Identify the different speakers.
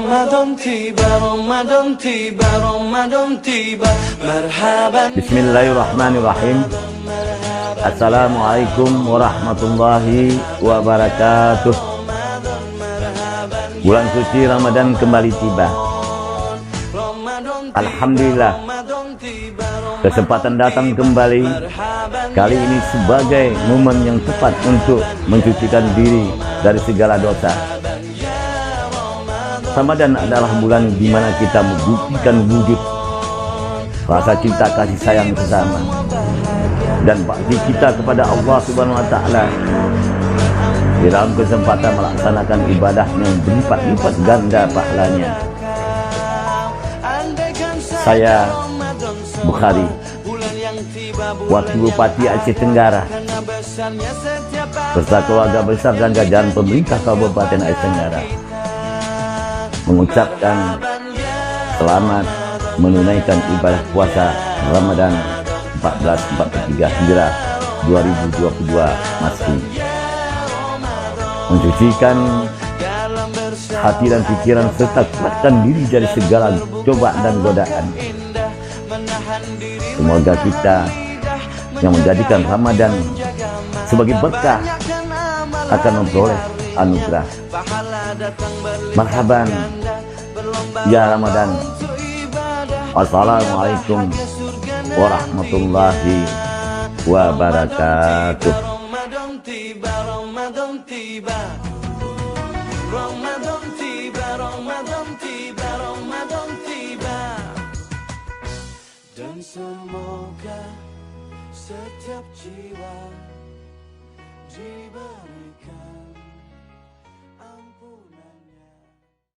Speaker 1: Ramadan tiba, Ramadan tiba, Ramadan tiba. Marhaban.
Speaker 2: Bismillahirrahmanirrahim. Assalamualaikum warahmatullahi wabarakatuh. Bulan suci Ramadan kembali tiba. Alhamdulillah, kesempatan datang kembali. Kali ini sebagai momen yang tepat untuk mencucikan diri dari segala dosa. Ramadan adalah bulan di mana kita membuktikan wujud rasa cinta kasih sayang sesama dan bakti kita kepada Allah Subhanahu wa Ta'ala di dalam kesempatan melaksanakan ibadah yang berlipat-lipat ganda pahalanya. Saya Bukhari, Wakil Bupati Aceh Tenggara, beserta keluarga besar dan jajaran pemerintah Kabupaten Aceh Tenggara, mengucapkan selamat menunaikan ibadah puasa Ramadan 1443 Hijrah 2022 Masehi. Mencucikan hati dan pikiran serta kuatkan diri dari segala cobaan dan godaan. Semoga kita yang menjadikan Ramadan sebagai berkah akan memperoleh anugerah. Marhaban ya Ramadan. Assalamualaikum warahmatullahi wabarakatuh.
Speaker 1: Ramadan tiba, Ramadan tiba. Ramadan tiba, Ramadan tiba, Ramadan tiba. Dan semoga setiap jiwa diberikan